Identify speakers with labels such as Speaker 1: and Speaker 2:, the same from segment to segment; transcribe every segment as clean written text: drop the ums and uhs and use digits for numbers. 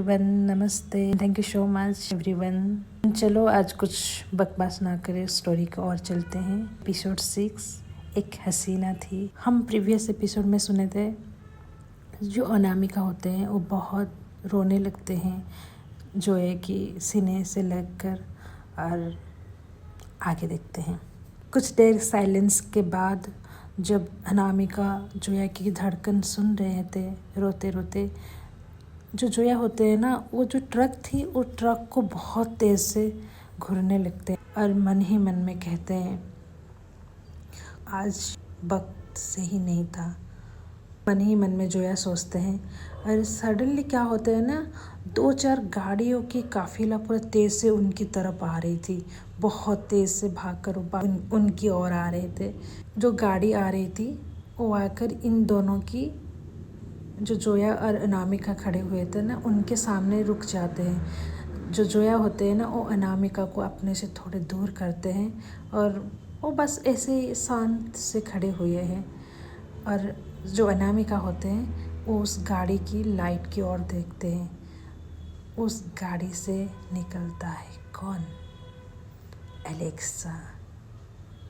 Speaker 1: Everyone, नमस्ते, thank you so much everyone. चलो आज कुछ बकवास ना करें, स्टोरी को और चलते हैं। एपिसोड 6, एक हसीना थी। हम प्रीवियस एपिसोड में सुने थे जो अनामिका होते हैं वो बहुत रोने लगते हैं, जो है कि सीने से लगकर और आगे देखते हैं। कुछ देर साइलेंस के बाद जब अनामिका जोया की धड़कन सुन रहे थे रोते रोते, जो जोया होते हैं ना, वो जो ट्रक थी वो ट्रक को बहुत तेज़ से घूरने लगते हैं और मन ही मन में कहते हैं आज वक्त सही नहीं था। मन ही मन में जोया सोचते हैं और सडनली क्या होता है ना, 2-4 गाड़ियों की काफिला पूरा तेज़ से उनकी तरफ आ रही थी। बहुत तेज़ से भागकर उनकी ओर आ रहे थे। जो गाड़ी आ रही थी वो आकर इन दोनों की, जो जोया और अनामिका खड़े हुए थे ना, उनके सामने रुक जाते हैं। जो जोया होते हैं ना, वो अनामिका को अपने से थोड़े दूर करते हैं और वो बस ऐसे ही शांत से खड़े हुए हैं। और जो अनामिका होते हैं वो उस गाड़ी की लाइट की ओर देखते हैं। उस गाड़ी से निकलता है कौन? एलेक्सा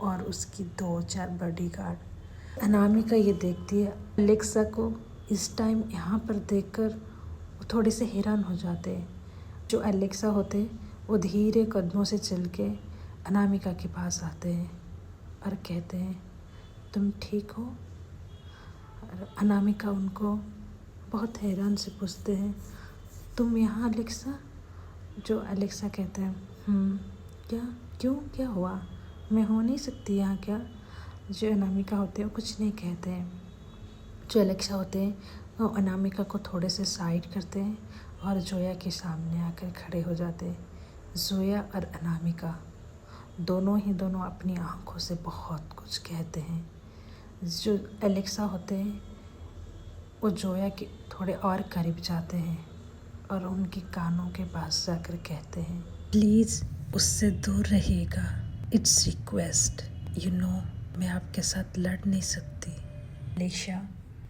Speaker 1: और उसकी 2-4 बॉडीगार्ड। अनामिका ये देखती है एलेक्सा को इस टाइम यहाँ पर देखकर वो थोड़े से हैरान हो जाते हैं। जो एलेक्सा होते हैं वो धीरे कदमों से चल के अनामिका के पास आते हैं और कहते हैं तुम ठीक हो? और अनामिका उनको बहुत हैरान से पूछते हैं तुम यहाँ एलेक्सा? जो एलेक्सा कहते हैं क्या, क्यों, क्या हुआ? मैं हो नहीं सकती यहाँ क्या? जो अनामिका होते हैं वो कुछ नहीं कहते हैं। जो एलेक्सा होते हैं वो अनामिका को थोड़े से साइड करते हैं और जोया के सामने आकर खड़े हो जाते हैं। जोया और अनामिका दोनों अपनी आंखों से बहुत कुछ कहते हैं। जो एलेक्सा होते हैं वो जोया के थोड़े और करीब जाते हैं और उनके कानों के पास जाकर कहते हैं प्लीज़ उससे दूर रहिएगा, इट्स रिक्वेस्ट, यू नो मैं आपके साथ लड़ नहीं सकती। एलेक्सा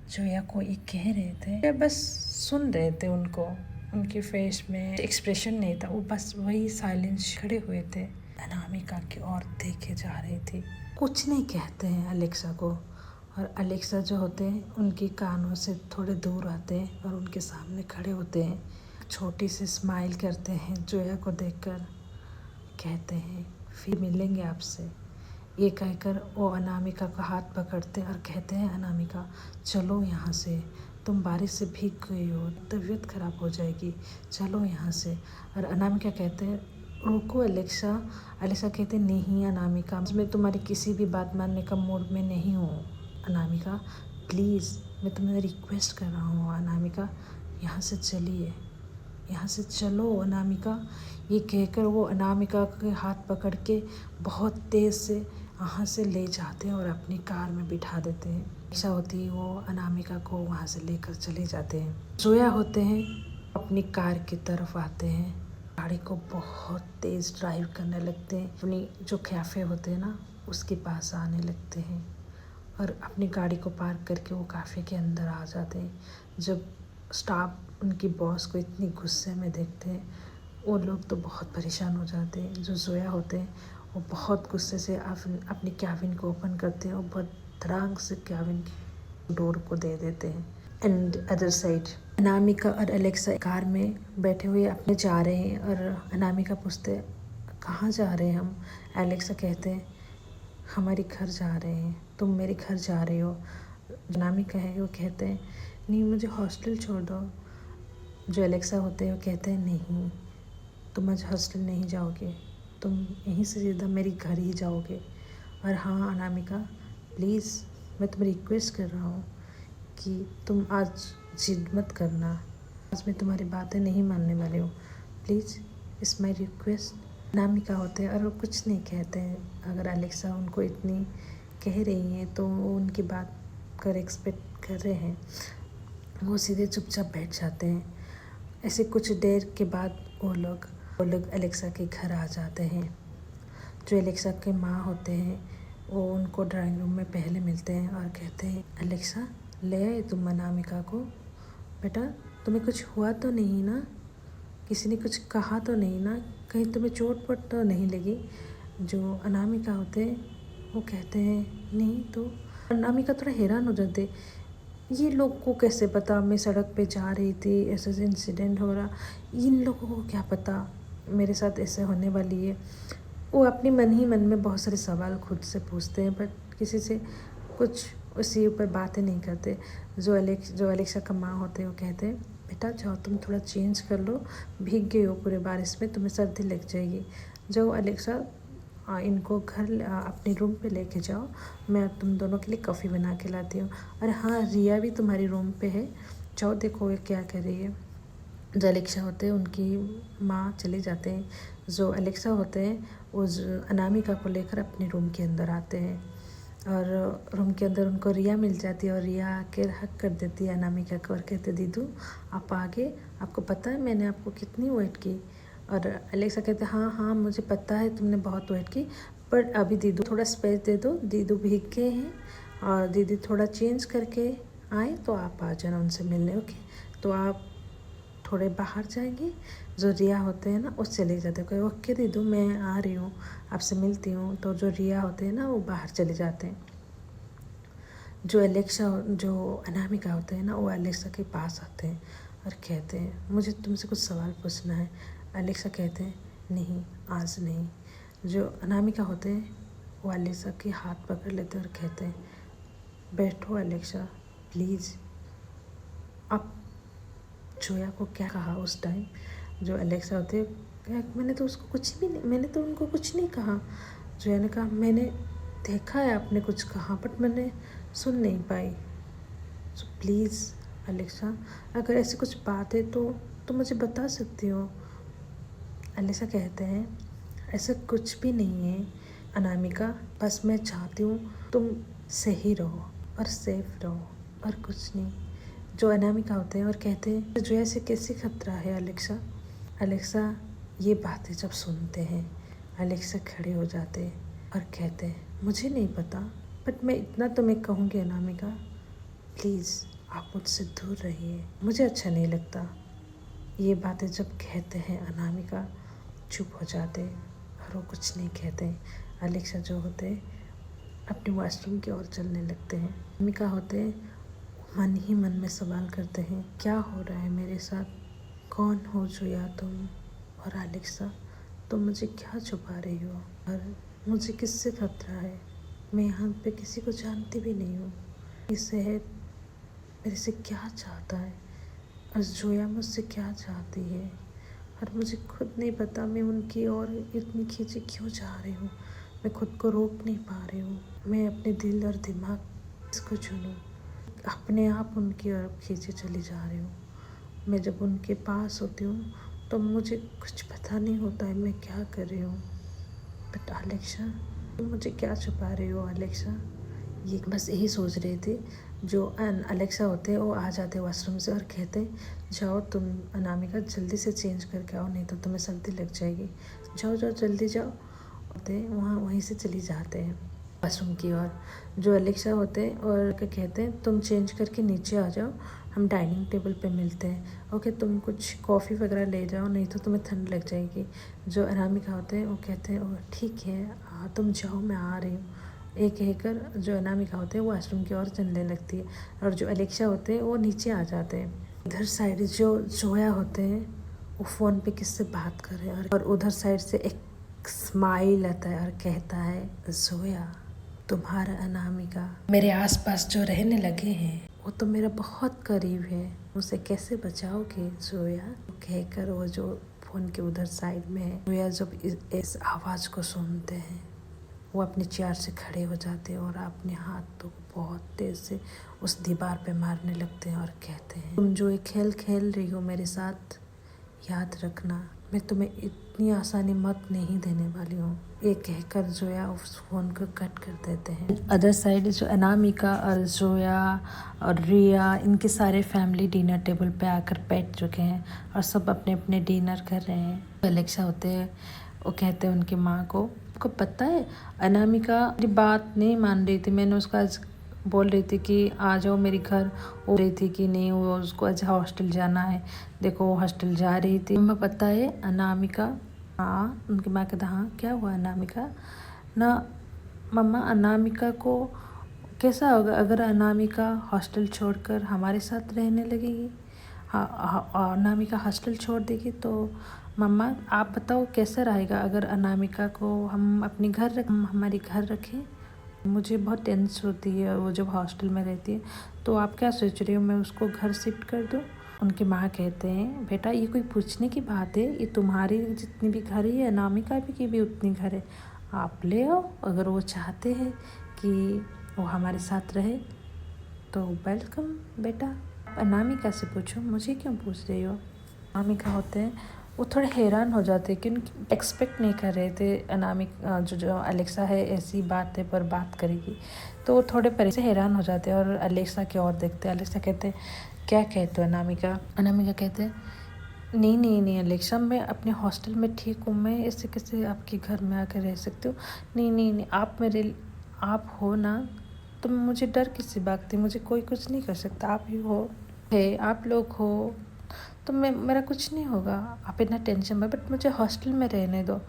Speaker 1: जोया को ये कह रहे थे, बस सुन रहे थे उनको, उनके फेस में एक्सप्रेशन नहीं था, वो बस वही साइलेंस खड़े हुए थे, अनामिका की ओर देखे जा रहे थे। कुछ नहीं कहते हैं एलेक्सा को। और एलेक्सा जो होते हैं उनके कानों से थोड़े दूर आते हैं और उनके सामने खड़े होते हैं। छोटी सी स्माइल करते हैं जोया को देखकर, कहते हैं फिर मिलेंगे आपसे। ये कहकर वो अनामिका का हाथ पकड़ते और कहते हैं अनामिका चलो यहाँ से, तुम बारिश से भीग गई हो, तबीयत ख़राब हो जाएगी, चलो यहाँ से। और अनामिका कहते हैं रुको एलेक्सा। एलेक्सा कहते नहीं अनामिका, मैं तुम्हारी किसी भी बात मानने का मूड में नहीं हूँ। अनामिका प्लीज़ मैं तुम्हें रिक्वेस्ट कर रहा हूँ अनामिका, यहाँ से चलिए, यहाँ से चलो अनामिका। ये कहकर वो अनामिका के हाथ पकड़ के बहुत तेज़ से वहाँ से ले जाते हैं और अपनी कार में बिठा देते हैं। ऐसा होती है वो अनामिका को वहाँ से लेकर चले जाते हैं। जोया होते हैं अपनी कार की तरफ आते हैं, गाड़ी को बहुत तेज़ ड्राइव करने लगते हैं। अपनी जो कैफ़े होते हैं ना उसके पास आने लगते हैं और अपनी गाड़ी को पार्क करके वो कैफ़े के अंदर आ जाते हैं। जब स्टाफ उनकी बॉस को इतनी गुस्से में देखते हैं वो लोग तो बहुत परेशान हो जाते हैं। जो जोया होते हैं वो बहुत गुस्से से अपनी कैबिन को ओपन करते हैं और बहुत धड़ाम से कैबिन की डोर को दे देते हैं। एंड अदर साइड अनामिका और एलेक्सा कार में बैठे हुए अपने जा रहे हैं और अनामिका पूछते हैं कहाँ जा रहे हैं हम? एलेक्सा कहते हैं हमारे घर जा रहे हैं, तुम मेरे घर जा रहे हो। अनामिका है वो कहते हैं नहीं मुझे हॉस्टल छोड़ दो। जो एलेक्सा होते हैं वो कहते हैं नहीं तुम आज हॉस्टल नहीं जाओगे, तुम यहीं से सीधा मेरे घर ही जाओगे। और हाँ अनामिका प्लीज़ मैं तुम्हें रिक्वेस्ट कर रहा हूँ कि तुम आज जिद मत करना, आज मैं तुम्हारी बातें नहीं मानने वाली हूँ, please it's my request. Anamika होते हैं और वो कुछ नहीं कहते हैं। अगर एलेक्सा उनको इतनी कह रही हैं तो वो उनकी बात कर एक्सपेक्ट कर रहे हैं, वो सीधे चुपचाप बैठ जाते हैं। ऐसे कुछ देर के बाद वो लोग एलेक्सा के घर आ जाते हैं। जो एलेक्सा के माँ होते हैं वो उनको ड्राइंग रूम में पहले मिलते हैं और कहते हैं एलेक्सा ले आए तुम अनामिका को? बेटा तुम्हें कुछ हुआ तो नहीं ना? किसी ने कुछ कहा तो नहीं ना, कहीं तुम्हें चोट पट तो नहीं लगी। जो अनामिका होते वो कहते हैं नहीं। तो अनामिका थोड़ा हैरान हो जाते, ये लोग को कैसे पता मैं सड़क पे जा रही थी, ऐसे इंसिडेंट हो रहा, इन लोगों को क्या पता मेरे साथ ऐसे होने वाली है। वो अपनी मन ही मन में बहुत सारे सवाल खुद से पूछते हैं, बट किसी से कुछ उसी ऊपर बातें नहीं करते। जो अलेक्सा का माँ होते हैं वो कहते हैं बेटा जाओ तुम थोड़ा चेंज कर लो, भीग गए हो पूरे बारिश में, तुम्हें सर्दी लग जाएगी। जो अलेक्सा इनको घर अपने रूम पे लेके जाओ, मैं तुम दोनों के लिए कॉफ़ी बना के लाती हूँ। अरे हाँ, रिया भी तुम्हारी रूम पे है, जाओ देखो ये क्या कर रही है। जो अलेक्सा होते हैं उनकी माँ चले जाते हैं। जो अलेक्सा होते हैं वो अनामिका को लेकर अपने रूम के अंदर आते हैं और रूम के अंदर उनको रिया मिल जाती है और रिया आके हक कर देती है अनामिका को और कहते दीदू आप आगे, आपको पता है मैंने आपको कितनी वेट की। और अलेक्सा कहते हाँ हाँ मुझे पता है तुमने बहुत वेट की, पर अभी दीदू थोड़ा स्पेस दे दो, दीदू भीग गए हैं और दीदी थोड़ा चेंज करके आए तो आप आ जाना उनसे मिलने। ओके, तो आप थोड़े बाहर जाएंगे। जो रिया होते हैं ना वो चले जाते हैं, ओके दीदू मैं आ रही हूँ आपसे मिलती हूँ। तो जो रिया होते हैं ना वो बाहर चले जाते हैं। जो अनामिका होते हैं ना वो अलेक्सा के पास आते हैं और कहते हैं मुझे तुमसे कुछ सवाल पूछना है। अलेक्सा कहते हैं नहीं आज नहीं। जो अनामिका होते हैं वो अलेक्सा के हाथ पकड़ लेते हैं और कहते हैं बैठो अलेक्सा प्लीज़। आप जोया को क्या कहा उस टाइम? जो अलेक्सा होते मैंने तो उसको कुछ भी नहीं, मैंने तो उनको कुछ नहीं कहा। जोया ने कहा मैंने देखा है आपने कुछ कहा बट मैंने सुन नहीं पाई। सो प्लीज़ अलेक्सा अगर ऐसी कुछ बात है तो मुझे बता सकती हो। अलेक्सा कहते हैं ऐसा कुछ भी नहीं है अनामिका, बस मैं चाहती हूँ तुम सही रहो और सेफ रहो और कुछ नहीं। जो अनामिका होते हैं और कहते हैं जो ऐसे कैसे खतरा है अलेक्सा। अलेक्सा ये बातें जब सुनते हैं अलेक्सा खड़े हो जाते हैं और कहते हैं मुझे नहीं पता बट मैं इतना तुम्हें कहूँगी अनामिका प्लीज़ आप मुझसे दूर रहिए, मुझे अच्छा नहीं लगता। ये बातें जब कहते हैं अनामिका चुप हो जाते और वो कुछ नहीं कहते। अलेक्सा जो होते अपने वॉशरूम की ओर चलने लगते हैं। अनामिका होते मन ही मन में सवाल करते हैं क्या हो रहा है मेरे साथ, कौन हो जोया तुम? और अलेक्सा तुम मुझे क्या छुपा रही हो और मुझे किससे खतरा है? मैं यहाँ पे किसी को जानती भी नहीं हूँ। ये शहर मेरे से क्या चाहता है और जोया मुझसे क्या चाहती है और मुझे खुद नहीं पता मैं उनकी ओर इतनी खींचे क्यों जा रही हूँ। मैं खुद को रोक नहीं पा रही हूँ। मैं अपने दिल और दिमाग इसको चुनूँ, अपने आप उनकी ओर खींचे चली जा रही हूँ। मैं जब उनके पास होती हूँ तो मुझे कुछ पता नहीं होता है मैं क्या कर रही हूँ। बट अलेक्सा तुम मुझे क्या छुपा रही हो अलेक्सा? ये बस यही सोच रही थी। जो अलेक्सा होते हैं वो आ जाते वॉशरूम से और कहते जाओ तुम अनामिका जल्दी से चेंज करके आओ नहीं तो तुम्हें सर्दी लग जाएगी, जाओ जाओ जल्दी जाओ। होते वहीं से चली जाते हैं वॉशरूम की ओर। जो अलेक्सा होते हैं और कहते हैं तुम चेंज करके नीचे आ जाओ, हम डाइनिंग टेबल पे मिलते हैं। ओके तुम कुछ कॉफ़ी वगैरह ले जाओ नहीं तो तुम्हें ठंड लग जाएगी। जो अनामिका होते हैं वो कहते हैं ठीक है तुम जाओ मैं आ रही हूँ। एक कहकर जो अनामिका होते हैं वो वॉशरूम की ओर चलने लगती है और जो अलेक्सा होते हैं वो नीचे आ जाते हैं। इधर साइड जो जोया होते हैं वो फ़ोन पे किससे बात कर रहे हैं और उधर साइड से एक स्माइल आता है और कहता है जोया तुम्हारा अनामिका मेरे आसपास जो रहने लगे हैं वो तो मेरा बहुत करीब है, उसे कैसे बचाओगे जोया? कहकर वो जो फ़ोन के उधर साइड में है जोया जब इस आवाज़ को सुनते हैं वो अपनी चेयर से खड़े हो जाते हैं और अपने हाथों को बहुत तेज़ से उस दीवार पे मारने लगते हैं और कहते हैं तुम जो ये खेल खेल रही हो मेरे साथ याद रखना मैं तुम्हें इतनी आसानी मत नहीं देने वाली हूँ। ये कहकर जोया उस फ़ोन को कट कर देते हैं। अदर साइड जो अनामिका और जोया और रिया इनके सारे फैमिली डिनर टेबल पे आकर बैठ चुके हैं और सब अपने अपने डिनर कर रहे हैं। अलेक्सा होते हैं वो कहते हैं उनकी माँ को पता है अनामिका मेरी बात नहीं मान रही थी, मैंने उसका बोल रही थी कि आ जाओ मेरे घर। वो रही थी कि नहीं, वो उसको आज हॉस्टल जाना है। देखो वो हॉस्टल जा रही थी। मम्मा पता है अनामिका, हाँ उनकी माँ कहता हाँ क्या हुआ अनामिका ना। मम्मा अनामिका को कैसा होगा अगर अनामिका हॉस्टल छोड़कर हमारे साथ रहने लगेगी। हाँ अनामिका हॉस्टल छोड़ देगी तो मम्मा आप बताओ कैसा रहेगा अगर अनामिका को हम अपने घर हमारे घर रखें। मुझे बहुत टेंस होती है वो जब हॉस्टल में रहती है। तो आप क्या सोच रही हो, मैं उसको घर शिफ्ट कर दूँ। उनकी माँ कहते हैं बेटा ये कोई पूछने की बात है, ये तुम्हारी जितनी भी घर है अनामिका भी की भी उतनी घर है, आप ले आओ। अगर वो चाहते हैं कि वो हमारे साथ रहे तो वेलकम बेटा। अनामिका से पूछो, मुझे क्यों पूछ रही हो। अनामिका होते हैं वो थोड़े हैरान हो जाते हैं क्योंकि एक्सपेक्ट नहीं कर रहे थे अनामिका जो अलेक्सा है ऐसी बातें पर बात करेगी। तो वो थोड़े परे से हैरान हो जाते हैं और अलेक्सा की ओर देखते हैं। अलेक्सा कहते क्या कहते हो अनामिका। अनामिका कहते हैं नहीं नहीं नहीं अलेक्सा, मैं अपने हॉस्टल में ठीक हूँ, मैं ऐसे कैसे आपके घर में आकर रह सकती हूँ। नहीं नहीं नहीं आप हो ना, तो मुझे डर किसी बात थी, मुझे कोई कुछ नहीं कर सकता। आप ही हो है, आप लोग हो तो मेरा कुछ नहीं होगा, आप इतना टेंशन मत, बट मुझे हॉस्टल में रहने दो।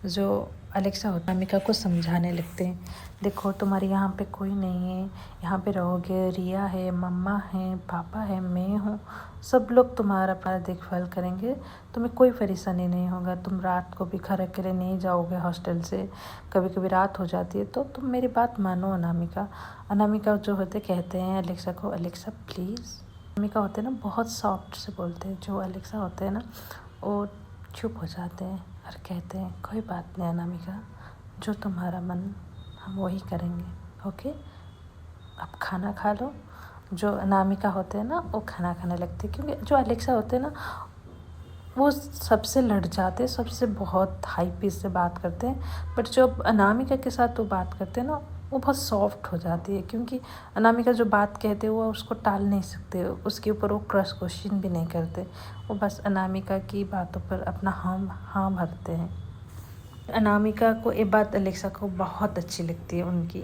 Speaker 1: जो अलेक्सा होता है अनामिका को समझाने लगते हैं, देखो तुम्हारे यहाँ पे कोई नहीं है, यहाँ पे रहोगे, रिया है, मम्मा है, पापा है, मैं हूँ, सब लोग तुम्हारा अपना देखभाल करेंगे, तुम्हें कोई परेशानी नहीं होगा। तुम रात को भी घर अकेले नहीं जाओगे हॉस्टल से, कभी कभी रात हो जाती है तो तुम मेरी बात मानो अनामिका। अनामिका जो होते कहते हैं अलेक्सा को, अलेक्सा प्लीज़। अनामिका होते हैं ना बहुत सॉफ्ट से बोलते हैं, जो अलेक्सा होते हैं ना वो चुप हो जाते हैं और कहते हैं कोई बात नहीं अनामिका, जो तुम्हारा मन हम वही करेंगे, ओके अब खाना खा लो। जो अनामिका होते हैं ना वो खाना खाने लगते हैं, क्योंकि जो अलेक्सा होते हैं ना वो सबसे लड़ जाते हैं, सबसे बहुत हाई पिच से बात करते हैं, बट जो अनामिका के साथ वो बात करते हैं ना वो बहुत सॉफ्ट हो जाती है, क्योंकि अनामिका जो बात कहते हैं वो उसको टाल नहीं सकते, उसके ऊपर वो क्रॉस क्वेश्चन भी नहीं करते, वो बस अनामिका की बातों पर अपना हाँ भरते हैं। अनामिका को ये बात अलेक्सा को बहुत अच्छी लगती है उनकी।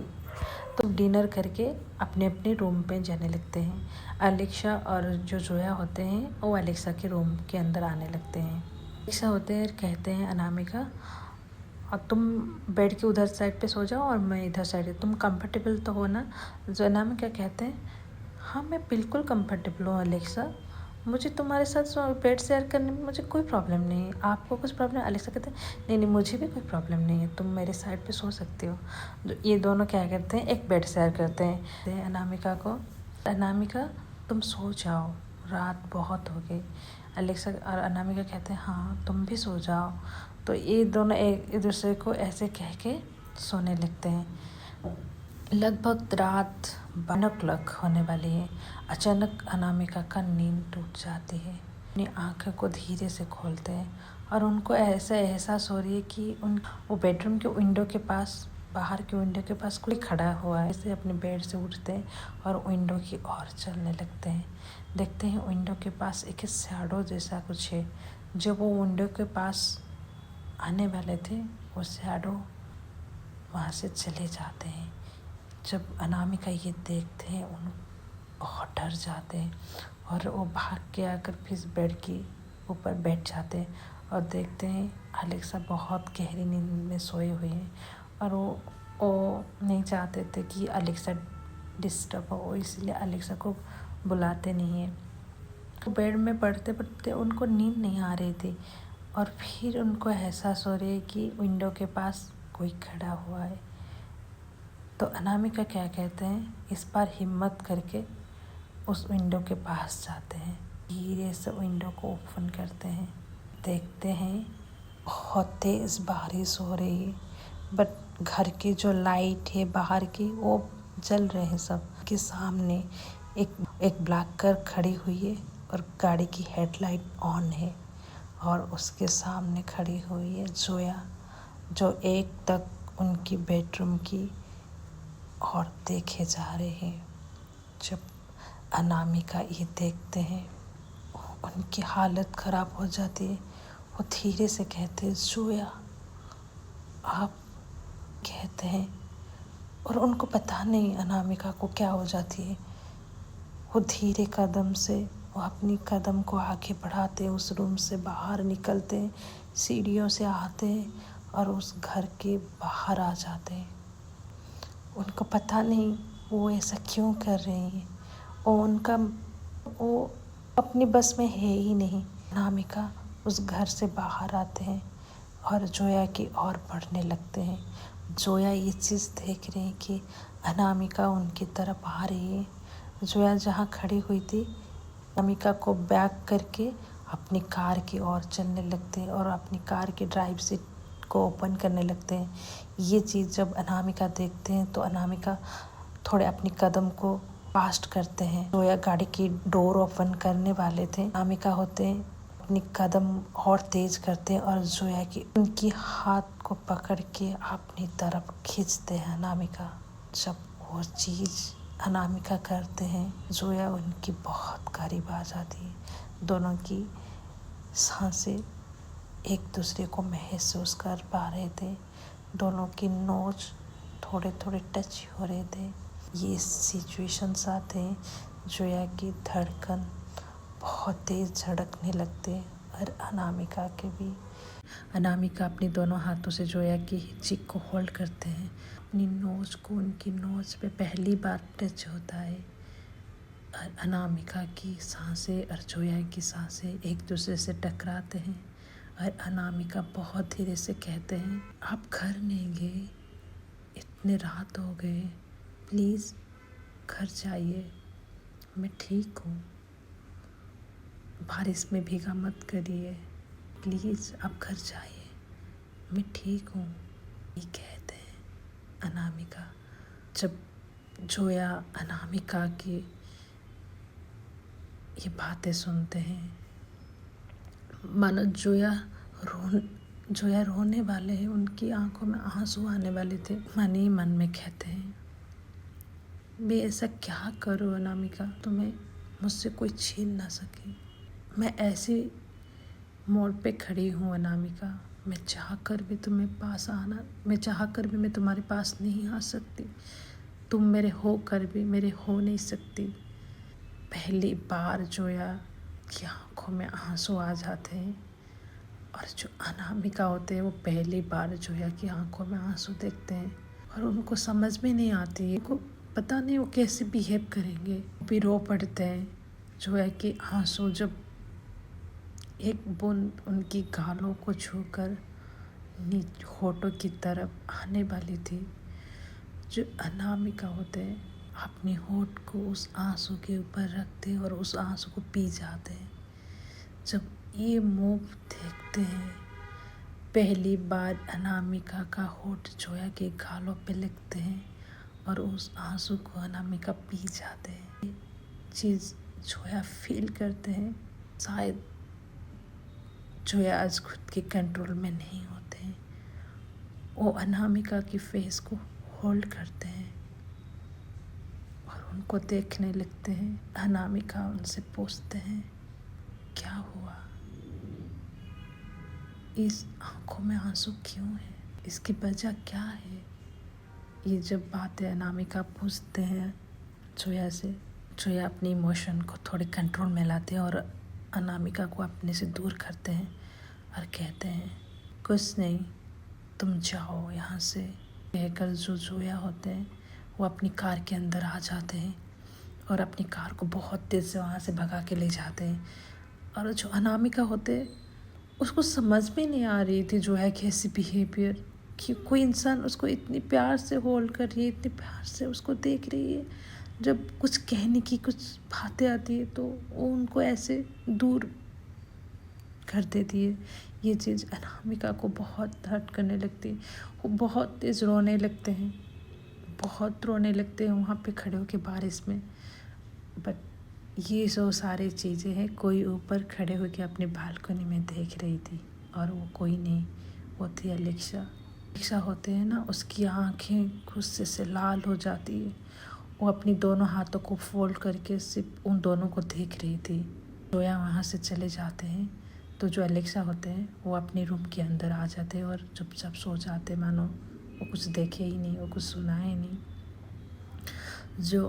Speaker 1: तो डिनर करके अपने अपने रूम पे जाने लगते हैं। अलेक्सा और जो जोया होते हैं वो अलेक्सा के रूम के अंदर आने लगते हैं। अलेक्सा होते हैं कहते हैं अनामिका और तुम बेड के उधर साइड पे सो जाओ और मैं इधर साइड, तुम कंफर्टेबल तो हो ना। जो अनामिका कहते हैं हाँ मैं बिल्कुल कंफर्टेबल हूँ अलेक्सा, मुझे तुम्हारे साथ बेड शेयर करने में मुझे कोई प्रॉब्लम नहीं है। आपको कुछ प्रॉब्लम है। अलेक्सा कहते हैं नहीं नहीं मुझे भी कोई प्रॉब्लम नहीं है, तुम मेरे साइड पे सो सकते हो। ये दोनों क्या करते हैं एक बेड शेयर करते हैं अनामिका को। अनामिका तुम सो जाओ, रात बहुत हो गई। अलेक्सा और अनामिका कहते हैं हाँ तुम भी सो जाओ। तो ये दोनों एक दूसरे को ऐसे कह के सोने लगते हैं। लगभग रात 12 होने वाली है। अचानक अनामिका का नींद टूट जाती है। अपनी आँखों को धीरे से खोलते हैं और उनको ऐसा एहसास हो रही है कि वो बेडरूम के विंडो के पास, बाहर के विंडो के पास कोई खड़ा हुआ है। ऐसे अपने बेड से उठते हैं और विंडो की ओर चलने लगते हैं। देखते हैं विंडो के पास एक शैडो जैसा कुछ है। जब वो विंडो के पास आने वाले थे वो शैडो वहाँ से चले जाते हैं। जब अनामिका ये देखते हैं उन बहुत डर जाते हैं और वो भाग के आकर फिर बेड के ऊपर बैठ जाते हैं और देखते हैं अलेक्सा बहुत गहरी नींद में सोए हुए हैं और वो नहीं चाहते थे कि अलेक्सा डिस्टर्ब हो, इसलिए अलेक्सा को बुलाते नहीं हैं। तो बेड में पढ़ते पढ़ते उनको नींद नहीं आ रही थी और फिर उनको एहसास हो रही है कि विंडो के पास कोई खड़ा हुआ है। तो अनामिका क्या कहते हैं इस बार हिम्मत करके उस विंडो के पास जाते हैं, धीरे से विंडो को ओपन करते हैं। देखते हैं बहुत तेज़ बारिश हो रही है, बट घर की जो लाइट है बाहर की वो जल रहे हैं। सब के सामने एक ब्लैक कार खड़ी हुई है और गाड़ी की हेडलाइट ऑन है और उसके सामने खड़ी हुई है जोया, जो एक तक उनकी बेडरूम की और देखे जा रहे हैं। जब अनामिका ये देखते हैं उनकी हालत ख़राब हो जाती है। वो धीरे से कहते हैं जोया आप, कहते हैं और उनको पता नहीं अनामिका को क्या हो जाती है। वो धीरे कदम से वो अपनी कदम को आगे बढ़ाते हैं, उस रूम से बाहर निकलते हैं, सीढ़ियों से आते हैं और उस घर के बाहर आ जाते हैं। उनको पता नहीं वो ऐसा क्यों कर रही हैं, वो अपनी बस में है ही नहीं। अनामिका उस घर से बाहर आते हैं और जोया की ओर बढ़ने लगते हैं। जोया ये चीज़ देख रहे हैं कि अनामिका उनकी तरफ आ रही है। जोया जहाँ खड़ी हुई थी, अनामिका को बैक करके अपनी कार की ओर चलने लगते हैं और अपनी कार की ड्राइव सीट को ओपन करने लगते हैं। ये चीज़ जब अनामिका देखते हैं तो अनामिका थोड़े अपनी कदम को फास्ट करते हैं। जोया गाड़ी की डोर ओपन करने वाले थे, अनामिका होते हैं अपनी कदम और तेज करते हैं और जोया की उनकी हाथ को पकड़ के अपनी तरफ खींचते हैं अनामिका। जब वो चीज़ अनामिका करते हैं, जोया उनकी बहुत करीब आ जाती है। दोनों की सांसें एक दूसरे को महसूस कर पा रहे थे, दोनों की नोच थोड़े थोड़े टच हो रहे थे। ये सिचुएशंस आते हैं, जोया की धड़कन बहुत तेज़ झड़कने लगते और अनामिका के भी। अनामिका अपनी दोनों हाथों से जोया की चिक को होल्ड करते हैं। अपनी नोज को उनकी नोज पे पहली बार टच होता है और अनामिका की सांसें और जोया की सांसें एक दूसरे से टकराते हैं और अनामिका बहुत धीरे से कहते हैं, आप घर नहीं गए, इतने रात हो गए, प्लीज़ घर जाइए, मैं ठीक हूँ, बारिश में भीगा मत करिए, प्लीज़ आप घर जाइए, मैं ठीक हूँ, ये कहते हैं अनामिका। जब जोया अनामिका की ये बातें सुनते हैं, मानो जोया रोने वाले हैं, उनकी आंखों में आंसू आने वाले थे। मन ही मन में कहते हैं, मैं ऐसा क्या करूँ अनामिका, तुम्हें मुझसे कोई छीन ना सके। मैं ऐसी मोड़ पे खड़ी हूँ अनामिका, मैं चाह कर भी मैं तुम्हारे पास नहीं आ सकती, तुम मेरे हो कर भी मेरे हो नहीं सकती। पहली बार जोया की आंखों में आंसू आ जाते हैं और जो अनामिका होते हैं वो पहली बार जोया की आंखों में आंसू देखते हैं और उनको समझ में नहीं आती, उनको पता नहीं वो कैसे बिहेव करेंगे। भी रो पड़ते हैं। जोया के आंसू जब एक बूंद उनकी गालों को छूकर होठों की तरफ आने वाली थी, जो अनामिका होते हैं अपनी होठ को उस आंसू के ऊपर रखते हैं और उस आंसू को पी जाते हैं। जब ये मूव देखते हैं, पहली बार अनामिका का होठ जोया के गालों पे लगते हैं और उस आंसू को अनामिका पी जाते हैं। ये चीज़ जोया फील करते हैं। शायद जोया आज खुद के कंट्रोल में नहीं होते हैं, वो अनामिका की फेस को होल्ड करते हैं और उनको देखने लगते हैं। अनामिका उनसे पूछते हैं, क्या हुआ, इस आंखों में आंसू क्यों है, इसकी वजह क्या है। ये जब बातें अनामिका पूछते हैं जोया से, जोया अपनी इमोशन को थोड़े कंट्रोल में लाते हैं और अनामिका को अपने से दूर करते हैं और कहते हैं, कुछ नहीं, तुम जाओ यहाँ से। कहकर जो जोया होते हैं वो अपनी कार के अंदर आ जाते हैं और अपनी कार को बहुत तेज़ से वहाँ से भगा के ले जाते हैं। और जो अनामिका होते उसको समझ में नहीं आ रही थी जोया की ऐसी बिहेवियर, कि कोई इंसान उसको इतनी प्यार से होल्ड कर रही है, इतनी प्यार से उसको देख रही है, जब कुछ कहने की कुछ बातें आती है तो वो उनको ऐसे दूर कर देती है। ये चीज़ अनामिका को बहुत हर्ट करने लगती है। वो बहुत तेज़ रोने लगते हैं, बहुत रोने लगते हैं वहाँ पे खड़े होकर बारिश में। बट ये जो सारी चीज़ें हैं, कोई ऊपर खड़े होकर अपनी बालकनी में देख रही थी और वो कोई नहीं, वो थी अलेक्सा। अलेक्सा होते हैं ना, उसकी आंखें गुस्से से लाल हो जाती है। वो अपनी दोनों हाथों को फोल्ड करके सिर्फ उन दोनों को देख रही थी। जोया वहाँ से चले जाते हैं तो जो अलेक्सा होते हैं वो अपने रूम के अंदर आ जाते हैं और चुपचाप सो जाते, मानो वो कुछ देखे ही नहीं, वो कुछ सुना ही नहीं। जो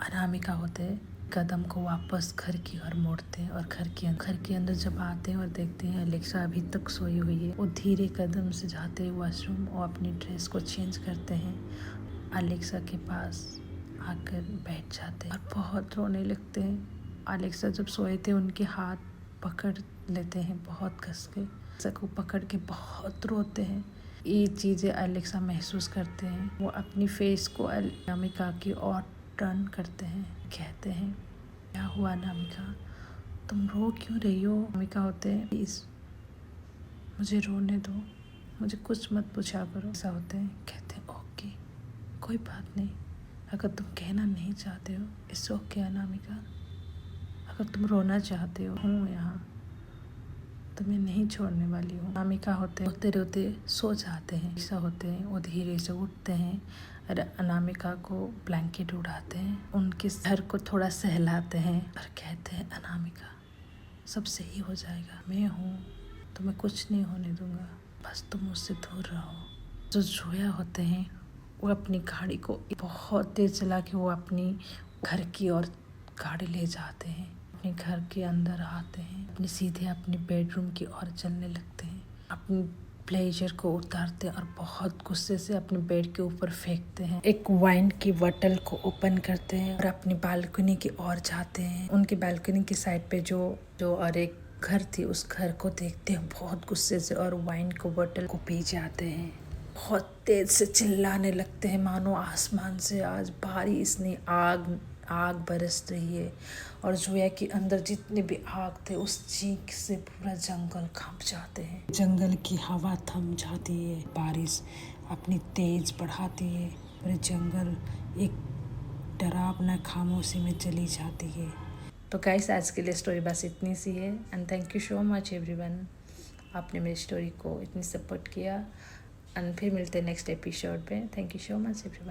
Speaker 1: अनामिका होते हैं कदम को वापस घर की ओर मोड़ते हैं और घर के अंदर जब आते हैं और देखते हैं अलेक्सा अभी तक सोई हुई है, वो धीरे कदम से जाते हैं वॉशरूम और अपनी ड्रेस को चेंज करते हैं, अलेक्सा के पास आकर बैठ जाते हैं और बहुत रोने लगते हैं। अलेक्सा जब सोए थे उनके हाथ पकड़ लेते हैं बहुत कस के, अलेक्सा को पकड़ के बहुत रोते हैं। ये चीज़ें अलेक्सा महसूस करते हैं। वो अपनी फेस को अनामिका की ओर टर्न करते हैं, कहते हैं क्या हुआ अनामिका, तुम रो क्यों रही हो। अनामिका होते हैं प्लीज़ मुझे रोने दो, मुझे कुछ मत पूछा करो। ऐसा होते हैं, कहते हैं ओके कोई बात नहीं, अगर तुम कहना नहीं चाहते हो इट्स ओके अनामिका, अगर तुम रोना चाहते हो हूँ यहाँ, तुम्हें नहीं छोड़ने वाली हूँ। अनामिका होते रोते सो जाते हैं। ऐसा होते हैं वो धीरे से उठते हैं और अनामिका को ब्लैंकेट उड़ाते हैं, उनके सर को थोड़ा सहलाते हैं और कहते हैं अनामिका सब सही हो जाएगा, मैं हूँ, तुम्हें कुछ नहीं होने दूंगा, बस तुम मुझसे दूर रहो। जो जोया होते हैं वो अपनी गाड़ी को बहुत तेज चला के वो अपनी घर की ओर गाड़ी ले जाते हैं, अपने घर के अंदर आते हैं, अपने सीधे अपने बेडरूम की ओर चलने लगते हैं, अपनी ब्लेजर को उतारते हैं और बहुत गुस्से से अपने बेड के ऊपर फेंकते हैं। एक वाइन की बोतल को ओपन करते हैं और अपनी बालकनी की ओर जाते हैं। उनकी बालकनी की साइड पे जो और एक घर थी उस घर को देखते हैं बहुत गुस्से से और वाइन को बोतल को पी जाते हैं। बहुत तेज से चिल्लाने लगते हैं मानो आसमान से आज बारिश नहीं आग बरस रही है और जोया के अंदर जितने भी आग थे उस चीख से पूरा जंगल कांप जाते हैं। जंगल की हवा थम जाती है, बारिश अपनी तेज बढ़ाती है, पूरे जंगल एक डरावना खामोशी में चली जाती है। तो गाइस आज के लिए स्टोरी बस इतनी सी है and thank you so much everyone, आपने मेरी स्टोरी को इतनी सपोर्ट किया एंड फिर मिलते हैं नेक्स्ट एपिसोड पे। Thank you so much everyone.